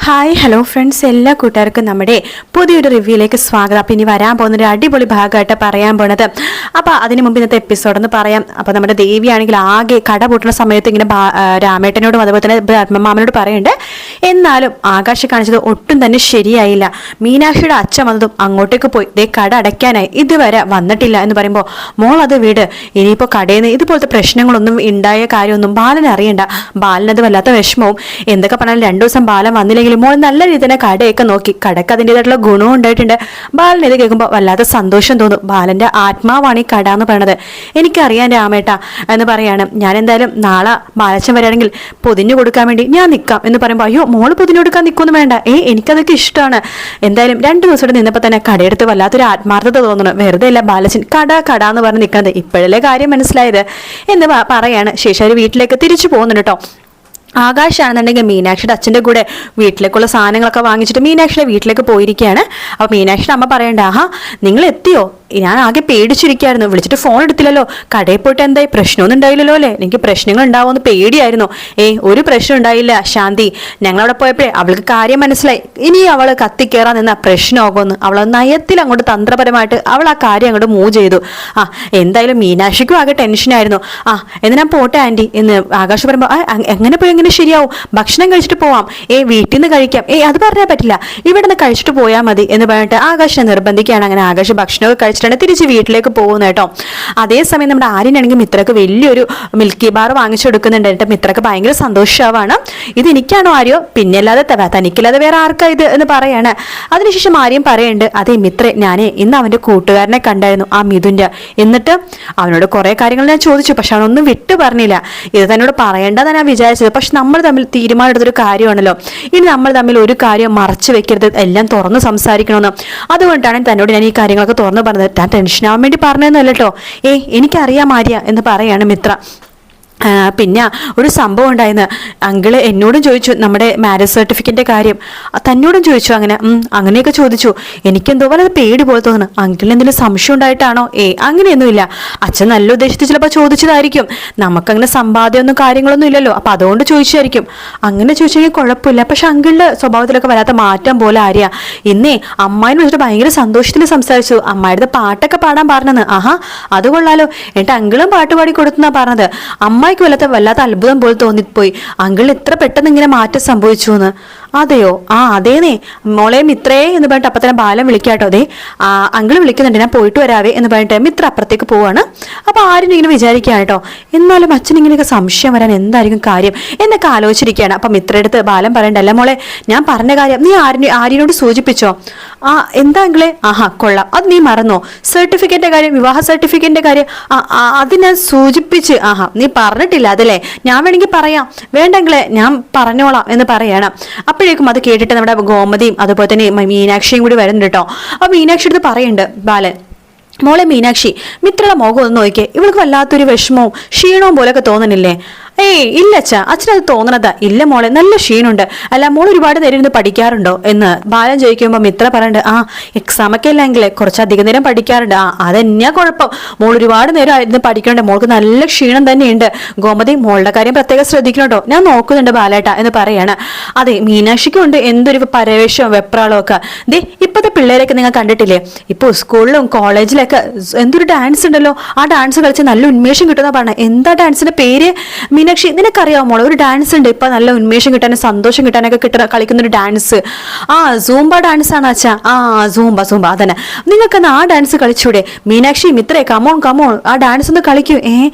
Hi hello friends, എല്ലാ കൂട്ടുകാർക്കും നമ്മുടെ പുതിയൊരു റിവ്യൂയിലേക്ക് സ്വാഗതം. അപ്പം ഇനി വരാൻ പോകുന്നൊരു അടിപൊളി ഭാഗമായിട്ട് പറയാൻ പോണത്. അപ്പോൾ അതിന് മുമ്പ് ഇന്നത്തെ എപ്പിസോഡെന്ന് പറയാം. അപ്പോൾ നമ്മുടെ ദേവിയാണെങ്കിൽ ആകെ കട പൂട്ടുന്ന സമയത്ത് ഇങ്ങനെ രാമേട്ടനോടും അതുപോലെ തന്നെ ബ്രഹ്മമാമനോട് പറയുന്നുണ്ട്. എന്നാലും ആകാശ് കാണിച്ചത് ഒട്ടും തന്നെ ശരിയായില്ല. മീനാക്ഷിയുടെ അച്ഛൻ വന്നതും അങ്ങോട്ടേക്ക് പോയി ദേ കട അടയ്ക്കാനായി ഇതുവരെ വന്നിട്ടില്ല എന്ന് പറയുമ്പോൾ, മോൾ അത് വീട്, ഇനിയിപ്പോൾ കടയിൽ നിന്ന് ഇതുപോലത്തെ പ്രശ്നങ്ങളൊന്നും ഉണ്ടായ കാര്യമൊന്നും ബാലൻ അറിയണ്ട. ബാലനത് വല്ലാത്ത വിഷമവും. എന്തൊക്കെ പറഞ്ഞാലും 2 ദിവസം ബാലൻ വന്നില്ലെങ്കിൽ മോൾ നല്ല രീതിയിൽ തന്നെ കടയൊക്കെ നോക്കി, കടക്ക് അതിൻ്റെതായിട്ടുള്ള ഗുണവും ഉണ്ടായിട്ടുണ്ട്. ബാലൻ ഇത് കേൾക്കുമ്പോൾ വല്ലാത്ത സന്തോഷം തോന്നും. ബാലന്റെ ആത്മാവാണ് ഈ കട എന്ന് പറയുന്നത്. എനിക്കറിയാം രാമേട്ട എന്ന് പറയാണ്. ഞാൻ എന്തായാലും നാളെ ബാലച്ചൻ വരികയാണെങ്കിൽ പൊതിഞ്ഞു കൊടുക്കാൻ വേണ്ടി ഞാൻ നിൽക്കാം എന്ന് പറയുമ്പോൾ, അയ്യോ മോള് പൊതിഞ്ഞു കൊടുക്കാൻ നിൽക്കൊന്നും വേണ്ട, എനിക്കതൊക്കെ ഇഷ്ടമാണ്. എന്തായാലും 2 ദിവസം നിന്നപ്പോൾ തന്നെ കടയെടുത്ത് വല്ലാത്തൊരു ആത്മാർത്ഥത തോന്നുന്നു. വെറുതെ അല്ല ബാലച്ചൻ കട എന്ന് പറഞ്ഞ് നിൽക്കുന്നത്, ഇപ്പോഴല്ലേ കാര്യം മനസ്സിലായത് എന്ന് പറയാണ്. ശേഷം അവർ വീട്ടിലേക്ക് തിരിച്ചു പോകുന്നുണ്ട് കേട്ടോ. ആകാശാണെന്നുണ്ടെങ്കിൽ മീനാക്ഷിയുടെ അച്ഛൻ്റെ കൂടെ വീട്ടിലേക്കുള്ള സാധനങ്ങളൊക്കെ വാങ്ങിച്ചിട്ട് മീനാക്ഷിയുടെ വീട്ടിലേക്ക് പോയിരിക്കുകയാണ്. അപ്പോൾ മീനാക്ഷിയുടെ അമ്മ പറയണ്ട, ആഹാ നിങ്ങൾ എത്തിയോ, ഞാൻ ആകെ പേടിച്ചിരിക്കുകയായിരുന്നു, വിളിച്ചിട്ട് ഫോൺ എടുത്തില്ലല്ലോ, കടയിൽ പോയിട്ട് എന്തായി, പ്രശ്നമൊന്നും ഉണ്ടായില്ലല്ലോ അല്ലേ, എനിക്ക് പ്രശ്നങ്ങൾ ഉണ്ടാവുമെന്ന് പേടിയായിരുന്നു. ഒരു പ്രശ്നം ഉണ്ടായില്ല ശാന്തി, ഞങ്ങളവിടെ പോയപ്പോഴേ അവൾക്ക് കാര്യം മനസ്സിലായി. ഇനി അവൾ കത്തിക്കേറാൻ നിന്ന പ്രശ്നമാകുമെന്ന് അവൾ നയത്തിൽ അങ്ങോട്ട് തന്ത്രപരമായിട്ട് അവൾ ആ കാര്യം അങ്ങോട്ട് മൂവ് ചെയ്തു. എന്തായാലും മീനാക്ഷിക്കും ആകെ ടെൻഷനായിരുന്നു. എന്ന് ഞാൻ പോട്ടെ ആൻറ്റി എന്ന് ആകാശ് പറയുമ്പോൾ, എങ്ങനെ പോയി എങ്ങനെ ശരിയാവും, ഭക്ഷണം കഴിച്ചിട്ട് പോവാം, വീട്ടിൽ നിന്ന് കഴിക്കാം, അത് പറഞ്ഞാൽ പറ്റില്ല, ഇവിടെ നിന്ന് കഴിച്ചിട്ട് പോയാൽ മതി എന്ന് പറഞ്ഞിട്ട് ആകാശിനെ നിർബന്ധിക്കുകയാണ്. അങ്ങനെ ആകാശ് ഭക്ഷണമൊക്കെ കഴിച്ചിട്ടാണ് തിരിച്ച് വീട്ടിലേക്ക് പോകുന്നത് കേട്ടോ. അതേസമയം നമ്മുടെ ആര്യനാണെങ്കിൽ മിത്രക്ക് വലിയൊരു മിൽക്കി ബാർ വാങ്ങിച്ചു കൊടുക്കുന്നുണ്ട് കേട്ടോ. മിത്രക്ക് ഭയങ്കര സന്തോഷമാണ്. ഇത് എനിക്കാണോ ആര്യോ, പിന്നെ അല്ലാതെ തനിക്കില്ലാതെ വേറെ ആർക്കാ ഇത് എന്ന് പറയാണ്. അതിനുശേഷം ആര്യം പറയുന്നുണ്ട്, അതേ മിത്രേ, ഞാനേ ഇന്ന് അവന്റെ കൂട്ടുകാരനെ കണ്ടായിരുന്നു, ആ മിഥുന്റെ. എന്നിട്ട് അവനോട് കുറെ കാര്യങ്ങൾ ഞാൻ ചോദിച്ചു, പക്ഷെ അവനൊന്നും വിട്ടു പറഞ്ഞില്ല. ഇത് തന്നോട് പറയേണ്ടതാണ് ഞാൻ വിചാരിച്ചത്, പക്ഷെ നമ്മൾ തമ്മിൽ തീരുമാനം എടുത്തൊരു കാര്യമാണല്ലോ, ഇനി നമ്മൾ തമ്മിൽ ഒരു കാര്യം മറച്ചു വെക്കരുത്, എല്ലാം തുറന്ന് സംസാരിക്കണമെന്ന്. അതുകൊണ്ടാണ് തന്നോട് ഞാൻ ഈ കാര്യങ്ങളൊക്കെ തുറന്ന് പറഞ്ഞത്, ഞാൻ ടെൻഷനാവാൻ വേണ്ടി പറഞ്ഞതെന്നല്ല കേട്ടോ. എനിക്കറിയാം ആര്യ എന്ന് പറയാണ് മിത്ര. പിന്നെ ഒരു സംഭവം ഉണ്ടായിരുന്നു, അങ്കിള് എന്നോടും ചോദിച്ചു നമ്മുടെ മാരേജ് സർട്ടിഫിക്കറ്റിന്റെ കാര്യം, തന്നോടും ചോദിച്ചു. അങ്ങനെയൊക്കെ ചോദിച്ചു. എനിക്കെന്തോ വളരെ പേടി പോലെ തോന്നുന്നു. അങ്കിളിന് എന്തെങ്കിലും സംശയം ഉണ്ടായിട്ടാണോ? അങ്ങനെയൊന്നുമില്ല, അച്ഛൻ നല്ല ഉദ്ദേശിച്ച് ചിലപ്പോൾ ചോദിച്ചതായിരിക്കും, നമുക്കങ്ങനെ സമ്പാദ്യമൊന്നും കാര്യങ്ങളൊന്നും ഇല്ലല്ലോ, അപ്പൊ അതുകൊണ്ട് ചോദിച്ചായിരിക്കും. അങ്ങനെ ചോദിച്ചെങ്കിൽ കുഴപ്പമില്ല, പക്ഷെ അങ്കിളുടെ സ്വഭാവത്തിലൊക്കെ വരാത്ത മാറ്റം പോലെ ആര്യ. ഇന്നേ അമ്മായിനെ വിളിച്ചിട്ട് ഭയങ്കര സന്തോഷത്തിൽ സംസാരിച്ചു, അമ്മായിയുടെ പാട്ടൊക്കെ പാടാൻ പറഞ്ഞെന്ന്. അത് കൊള്ളാലോ, എന്നിട്ട് അങ്കിളും പാട്ട് പാടി കൊടുത്തെന്നാ പറഞ്ഞത്. അമ്മായിക്ക് വല്ലാത്ത അത്ഭുതം പോലെ തോന്നിപ്പോയി, അങ്കിൾ ഇത്ര പെട്ടെന്ന് ഇങ്ങനെ മാറ്റം സംഭവിച്ചു എന്ന്. അതെയോ, അതേന്നേ മോളെ മിത്രേ എന്ന് പറഞ്ഞിട്ട് അപ്പൊ തന്നെ ബാലൻ വിളിക്കാട്ടോ. അതെ അങ്കിൾ വിളിക്കുന്നുണ്ട്, ഞാൻ പോയിട്ട് വരാവേ എന്ന് പറഞ്ഞിട്ട് മിത്ര അപ്പുറത്തേക്ക് പോവാണ്. അപ്പൊ ആരും ഇങ്ങനെ വിചാരിക്കുകയാണ് കേട്ടോ, എന്നാലും അച്ഛൻ ഇങ്ങനെയൊക്കെ സംശയം വരാൻ എന്തായിരിക്കും കാര്യം എന്നൊക്കെ ആലോചിച്ചിരിക്കുകയാണ്. അപ്പൊ മിത്രയുടെ ബാലൻ പറയണ്ടല്ല മോളെ, ഞാൻ പറഞ്ഞ കാര്യം നീ ആര്യനോട് സൂചിപ്പിച്ചോ? എന്താ അങ്കിളെ? കൊള്ളാം, അത് നീ മറന്നോ? സർട്ടിഫിക്കറ്റിന്റെ കാര്യം, വിവാഹ സർട്ടിഫിക്കറ്റിന്റെ കാര്യം, അത് ഞാൻ സൂചിപ്പിച്ച്. നീ പറഞ്ഞിട്ടില്ല അതല്ലേ? ഞാൻ വേണമെങ്കിൽ പറയാം. വേണ്ടെങ്കിലേ ഞാൻ പറഞ്ഞോളാം എന്ന് പറയണം. അപ്പോഴേക്കും അത് കേട്ടിട്ട് നമ്മുടെ ഗോമതിയും അതുപോലെ തന്നെ മീനാക്ഷിയും കൂടി വരുന്നുണ്ട് കേട്ടോ. അപ്പൊ മീനാക്ഷി അടുത്ത് പറയുന്നുണ്ട് ബാലൻ, മോളെ മീനാക്ഷി, മിത്രയുടെ മുഖം ഒന്ന് നോക്കിയേ, ഇവൾക്ക് വല്ലാത്തൊരു വിഷമവും ക്ഷീണവും പോലൊക്കെ തോന്നണില്ലേ? ഇല്ല അച്ഛാ, അച്ഛനത് തോന്നണതാ. ഇല്ല മോളെ, നല്ല ക്ഷീണുണ്ട്. അല്ല മോൾ ഒരുപാട് നേരം ഇരുന്ന് പഠിക്കാറുണ്ടോ എന്ന് ബാലൻ ചോദിക്കുമ്പോൾ മിത്ര പറയുന്നുണ്ട്, എക്സാമൊക്കെ ഇല്ലെങ്കിലേ കുറച്ചധികം നേരം പഠിക്കാറുണ്ട്. അതെന്നാ കുഴപ്പം, മോൾ ഒരുപാട് നേരം ഇരുന്ന് പഠിക്കണ്ട, മോൾക്ക് നല്ല ക്ഷീണം തന്നെയുണ്ട്. ഗോമതി മോളുടെ കാര്യം പ്രത്യേകം ശ്രദ്ധിക്കണം കേട്ടോ, ഞാൻ നോക്കുന്നുണ്ട് ബാലേട്ട എന്ന് പറയാണ്. അതെ മീനാക്ഷിക്കും ഉണ്ട് എന്തൊരു പരവേശവും വെപ്രാളവും ഒക്കെ. ഇപ്പോഴത്തെ പിള്ളേരൊക്കെ നിങ്ങൾ കണ്ടിട്ടില്ലേ, ഇപ്പോൾ സ്കൂളിലും കോളേജിലൊക്കെ എന്തൊരു ഡാൻസ് ഉണ്ടല്ലോ, ആ ഡാൻസ് കളിച്ച് നല്ല ഉന്മേഷം കിട്ടുന്ന പറഞ്ഞ. എന്താ ഡാൻസിന്റെ പേര് മീനാക്ഷി? നിനക്കറിയാമോ? ഒരു ഡാൻസ് ഉണ്ട് ഇപ്പൊ, നല്ല ഉന്മേഷം കിട്ടാനും സന്തോഷം കിട്ടാനൊക്കെ കളിക്കുന്ന ഒരു ഡാൻസ്. സൂംബ ഡാൻസ് ആണ് അച്ഛാ. സൂംബ അതന്നെ. നിങ്ങൾക്കെന്നാ ആ ഡാൻസ് കളിച്ചൂടെ? മീനാക്ഷി മിത്രേ, കമോൺ ആ ഡാൻസ് ഒന്ന് കളിക്കൂ.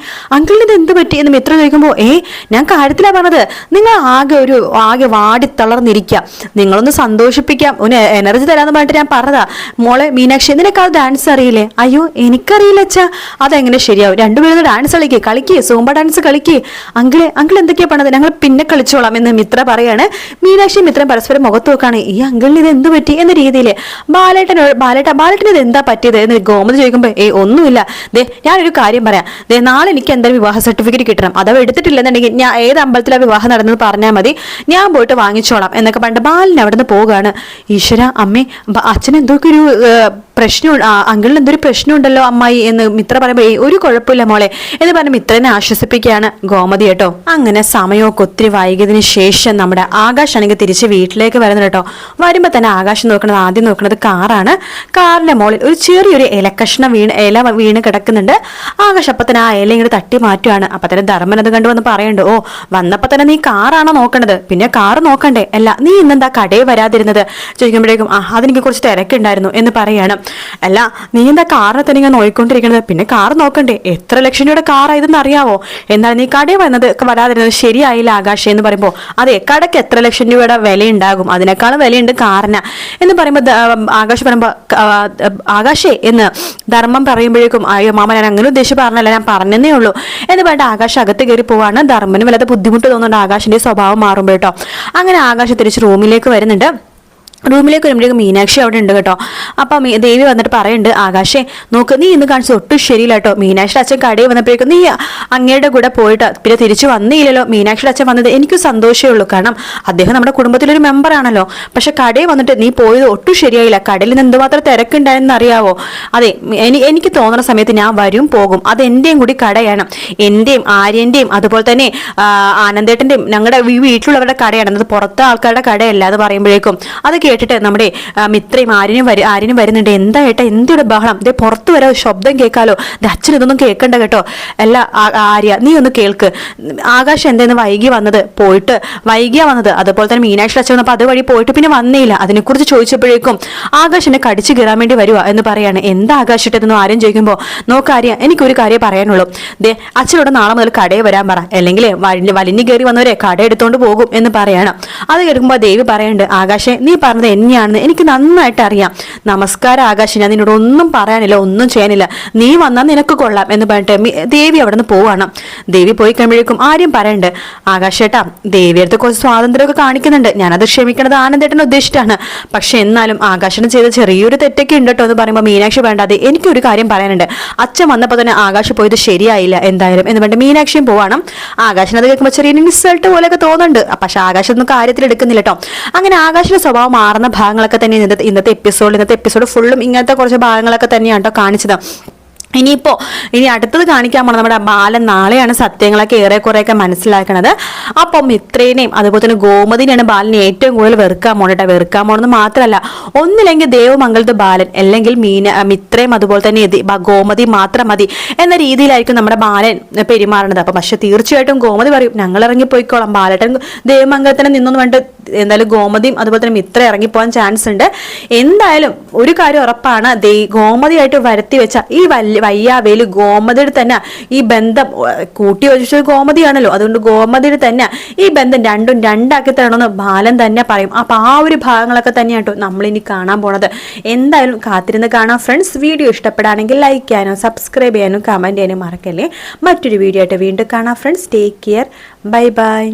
അങ്കിളിന് ഇത് എന്ത് പറ്റി എന്ന് മിത്ര ചോദിക്കുമ്പോ, ഞാൻ കാര്യത്തിലാ പറഞ്ഞത്, നിങ്ങൾ ആകെ വാടി തളർന്നിരിക്കുക, നിങ്ങളൊന്ന് സന്തോഷിപ്പിക്കാം, ഒന്ന് എനർജി തരാന്ന് പറഞ്ഞിട്ട് ഞാൻ പറഞ്ഞതാ. മോളെ മീനാക്ഷി, നിനക്ക് ആ ഡാൻസ് അറിയില്ലേ? അയ്യോ എനിക്കറിയില്ല അച്ഛാ. അതെങ്ങനെ ശരിയാവും? രണ്ടുപേരും ഡാൻസ് കളിക്കേ, സൂംബ ഡാൻസ് കളിക്കേ. അങ്കിൾ എന്തൊക്കെയാ പറഞ്ഞത്, ഞങ്ങൾ പിന്നെ കളിച്ചോളാം എന്ന് മിത്ര പറയാണ്. മീനാക്ഷി മിത്രം പരസ്പരം മുഖത്ത് നോക്കാണ്, ഈ അങ്കിളിന് ഇത് എന്ത് പറ്റി എന്ന രീതിയിൽ. ബാലേട്ടന് ഇത് എന്താ പറ്റിയത് എന്ന് ഗോമതി ചോദിക്കുമ്പോ, ഒന്നുമില്ല, ഞാനൊരു കാര്യം പറയാം, നാളെ എനിക്ക് എന്തായാലും വിവാഹ സർട്ടിഫിക്കറ്റ് കിട്ടണം, അഥവാ എടുത്തിട്ടില്ലെന്നുണ്ടെങ്കിൽ ഞാൻ ഏത് അമ്പലത്തിലാണ് വിവാഹം നടന്നത് പറഞ്ഞാൽ മതി, ഞാൻ പോയിട്ട് വാങ്ങിച്ചോളാം എന്നൊക്കെ പറഞ്ഞിട്ട് ബാലൻ അവിടെ നിന്ന് പോവുകയാണ്. ഈശ്വര അമ്മേ, അച്ഛൻ എന്തൊക്കെ ഒരു പ്രശ്നം അങ്കിളിന് എന്തൊരു പ്രശ്നമുണ്ടല്ലോ അമ്മായി എന്ന് മിത്ര പറയുമ്പോൾ ഒരു കുഴപ്പമില്ല മോളെ എന്ന് പറഞ്ഞ് മിത്രനെ ആശ്വസിപ്പിക്കുകയാണ് ഗോമതി കേട്ടോ. അങ്ങനെ സമയമൊക്കെ ഒത്തിരി വൈകിയതിന് ശേഷം നമ്മുടെ ആകാശ് ആണെങ്കിൽ തിരിച്ച് വീട്ടിലേക്ക് വരുന്നത് കേട്ടോ. വരുമ്പോൾ തന്നെ ആകാശം ആദ്യം നോക്കുന്നത് കാറാണ്. കാറിന്റെ മുകളിൽ ഒരു ചെറിയൊരു ഇലക്കഷ്ണം ഇല വീണ് കിടക്കുന്നുണ്ട്. ആകാശ് അപ്പൊ തന്നെ ആ ഇല ഇങ്ങോട്ട് തട്ടി മാറ്റുകയാണ്. അപ്പൊ തന്നെ ധർമ്മൻ അത് കണ്ടുവന്ന് പറയുന്നുണ്ട്, ഓ വന്നപ്പോ തന്നെ നീ കാറാണോ നോക്കണത്, പിന്നെ കാറ് നോക്കണ്ടേ, അല്ല നീ ഇന്നെന്താ കടയിൽ വരാതിരുന്നത് ചോദിക്കുമ്പോഴേക്കും അതെനിക്ക് കുറച്ച് തിരക്കുണ്ടായിരുന്നു എന്ന് പറയാണ്. അല്ല നീ എന്താ കാറിനെ തന്നെ ഇങ്ങനെ നോയിക്കൊണ്ടിരിക്കുന്നത്, പിന്നെ കാർ നോക്കണ്ടേ, എത്ര ലക്ഷം രൂപയുടെ കാറായതെന്ന് അറിയാവോ, എന്നാൽ നീ കടയിൽ വരാതിരുന്നത് ശരിയായില്ല ആകാശ് എന്ന് പറയുമ്പോൾ അതെ കടയ്ക്ക് എത്ര ലക്ഷം രൂപയുടെ വില ഉണ്ടാകും, അതിനേക്കാളും വിലയുണ്ട് കാറിന് എന്ന് പറയുമ്പോൾ ആകാശ് പറയുമ്പോൾ ആകാശേ എന്ന് ധർമ്മം പറയുമ്പോഴേക്കും അയ്യോ മാമ ഞാൻ അങ്ങനെ ഉദ്ദേശിച്ച് പറഞ്ഞല്ല, ഞാൻ പറഞ്ഞതേ ഉള്ളൂ എന്ന് പറഞ്ഞിട്ട് ആകാശ് അകത്ത് കയറി പോവാണ്. ധർമ്മന് വല്ലാത്ത ബുദ്ധിമുട്ട് തോന്നുന്നുണ്ട് ആകാശിന്റെ സ്വഭാവം മാറുമ്പോഴേട്ടോ. അങ്ങനെ ആകാശ് തിരിച്ച് റൂമിലേക്ക് വരുന്നുണ്ട്. റൂമിലേക്ക് വരുമ്പോഴേക്കും മീനാക്ഷി അവിടെ ഉണ്ട് കേട്ടോ. അപ്പം ദേവി വന്നിട്ട് പറയുന്നുണ്ട്, ആകാശേ നോക്ക് നീ ഇന്ന് കാണിച്ച ഒട്ടും ശരിയില്ല കേട്ടോ, മീനാക്ഷിയുടെ അച്ഛൻ കടയിൽ വന്നപ്പോഴേക്കും നീ അങ്ങയുടെ കൂടെ പോയിട്ട് പിന്നെ തിരിച്ചു വന്നില്ലല്ലോ. മീനാക്ഷിയുടെ അച്ഛൻ വന്നത് എനിക്ക് സന്തോഷമേ ഉള്ളൂ, കാരണം അദ്ദേഹം നമ്മുടെ കുടുംബത്തിലൊരു മെമ്പർ ആണല്ലോ. പക്ഷെ കടയിൽ വന്നിട്ട് നീ പോയത് ഒട്ടും ശരിയായില്ല, കടയിൽ നിന്ന് എന്തുമാത്രം തിരക്കുണ്ടായെന്ന് അറിയാവോ. അതെ എനിക്ക് തോന്നുന്ന സമയത്ത് ഞാൻ വരും പോകും, അത് എന്റെയും കൂടി കടയാണ്, എന്റെയും ആര്യന്റെയും അതുപോലെ തന്നെ ആനന്ദേട്ടന്റെയും ഞങ്ങളുടെ വീട്ടിലുള്ളവരുടെ കടയാണ്, അത് പുറത്തെ ആൾക്കാരുടെ കടയല്ല എന്ന് പറയുമ്പോഴേക്കും അത് കേട്ടിട്ട് നമ്മുടെ മിത്രയും ആര്യനും വരുന്നുണ്ട്. എന്താ ഏട്ടാ എന്തിയുടെ ബഹളം, ഇതേ പുറത്ത് വരെ ശബ്ദം കേൾക്കാലോ, അച്ഛൻ ഇതൊന്നും കേൾക്കണ്ട കേട്ടോ. അല്ല ആര്യ നീ ഒന്ന് കേൾക്ക്, ആകാശ് എന്തായിരുന്നു വൈകിയാ വന്നത്, അതുപോലെ തന്നെ മീനാക്ഷി അച്ഛൻ വന്നപ്പോൾ അതുവഴി പോയിട്ട് പിന്നെ വന്നേയില്ല, അതിനെക്കുറിച്ച് ചോദിച്ചപ്പോഴേക്കും ആകാശ് എന്നെ കടിച്ചു കയറാൻ വേണ്ടി വരുവാ എന്ന് പറയാണ്. എന്താ ആകാശ് ഇട്ടെന്ന് ആര്യം ചോദിക്കുമ്പോൾ നോക്കാര്യ എനിക്കൊരു കാര്യം പറയാനുള്ളൂ, ദേ അച്ഛനോട് നാളെ മുതൽ കടയിൽ വരാൻ പറ, അല്ലെങ്കിൽ വലിഞ്ഞു കയറി വന്നവരെ കട എടുത്തോണ്ട് പോകും എന്ന് പറയാണ്. അത് കേൾക്കുമ്പോൾ ദേവി പറയുന്നുണ്ട്, ആകാശെ നീ പറഞ്ഞത് എന്നെയാണെന്ന് എനിക്ക് നന്നായിട്ട് അറിയാം, നമസ്കാരം ആകാശ്, ഞാൻ നിന്നോട് ഒന്നും പറയാനില്ല ഒന്നും ചെയ്യാനില്ല, നീ വന്നാൽ നിനക്ക് കൊള്ളാം എന്ന് പറഞ്ഞിട്ട് ദേവി അവിടെ നിന്ന് പോവാണ്. ദേവി പോയി കഴിയുമ്പോഴേക്കും ആര്യം പറയണ്ട്, ആകാശേട്ടാ ദേവിയടുത്ത് കുറച്ച് സ്വാതന്ത്ര്യമൊക്കെ കാണിക്കുന്നുണ്ട്, ഞാനത് ക്ഷമിക്കണത് ആനന്ദേട്ടനെ ഉദ്ദേശിച്ചിട്ടാണ്, പക്ഷെ എന്നാലും ആകാശന് ചെയ്ത ചെറിയൊരു തെറ്റൊക്കെ ഉണ്ട് കേട്ടോ എന്ന് പറയുമ്പോൾ മീനാക്ഷി വേണ്ടാതെ എനിക്കൊരു കാര്യം പറയാനുണ്ട്, അച്ഛൻ വന്നപ്പോൾ തന്നെ ആകാശ് പോയത് ശരിയായില്ല എന്തായാലും എന്ന് പറഞ്ഞിട്ട് മീനാക്ഷിയും പോവാണ്. ആകാശന് അത് കേൾക്കുമ്പോൾ ചെറിയ ഇൻസൾട്ട് പോലെയൊക്കെ തോന്നുന്നുണ്ട്, പക്ഷെ ആകാശൊന്നും കാര്യത്തിൽ എടുക്കുന്നില്ല കേട്ടോ. അങ്ങനെ ആകാശിന്റെ സ്വഭാവം മാറുന്ന ഭാഗങ്ങളൊക്കെ തന്നെ ഇന്നത്തെ എപ്പിസോഡ് ഫുള്ളും ഇങ്ങനത്തെ കുറച്ച് ഭാഗങ്ങളൊക്കെ തന്നെയാണ് കേട്ടോ കാണിച്ചത്. ഇനി അടുത്തത് കാണിക്കാൻ പോണത് നമ്മുടെ ബാലൻ നാളെയാണ് സത്യങ്ങളൊക്കെ ഏറെക്കുറെയൊക്കെ മനസ്സിലാക്കണത്. അപ്പം മിത്രേനെയും അതുപോലെ തന്നെ ഗോമതിനെയാണ് ബാലനെ ഏറ്റവും കൂടുതൽ വെറുക്കാൻ പോണെന്ന് മാത്രമല്ല, ഒന്നില്ലെങ്കിൽ ദേവമംഗലത്ത് ബാലൻ അല്ലെങ്കിൽ മിത്രയും അതുപോലെ തന്നെ ഗോമതി മാത്രം മതി എന്ന രീതിയിലായിരിക്കും നമ്മുടെ ബാലൻ പെരുമാറുന്നത്. അപ്പൊ പക്ഷെ തീർച്ചയായിട്ടും ഗോമതി പറയും ഞങ്ങൾ ഇറങ്ങിപ്പോയിക്കോളാം, ബാലട്ടൻ ദേവമംഗലത്തിന് നിന്നൊന്നും വേണ്ട, എന്തായാലും ഗോമതിയും അതുപോലെ തന്നെ മിത്ര ഇറങ്ങിപ്പോകാൻ ചാൻസ് ഉണ്ട്. എന്തായാലും ഒരു കാര്യം ഉറപ്പാണ്, ഗോമതിയായിട്ട് വരുത്തി വെച്ച ഈ വയ്യാവേലി ഗോമതിയുടെ തന്നെ ഈ ബന്ധം കൂട്ടി യോജിച്ചത് ഗോമതിയാണല്ലോ, അതുകൊണ്ട് ഗോമതിയുടെ തന്നെ ഈ ബന്ധം രണ്ടും രണ്ടാക്കി തരണമെന്ന് ബാലൻ തന്നെ പറയും. അപ്പൊ ആ ഒരു ഭാഗങ്ങളൊക്കെ തന്നെയാട്ടോ നമ്മളിനി കാണാൻ പോണത്. എന്തായാലും കാത്തിരുന്ന് കാണാം ഫ്രണ്ട്സ്. വീഡിയോ ഇഷ്ടപ്പെടുകയാണെങ്കിൽ ലൈക്ക് ചെയ്യാനും സബ്സ്ക്രൈബ് ചെയ്യാനും കമന്റ് ചെയ്യാനും മറക്കല്ലേ. മറ്റൊരു വീഡിയോ ആയിട്ട് വീണ്ടും കാണാം friends. Take care, bye bye.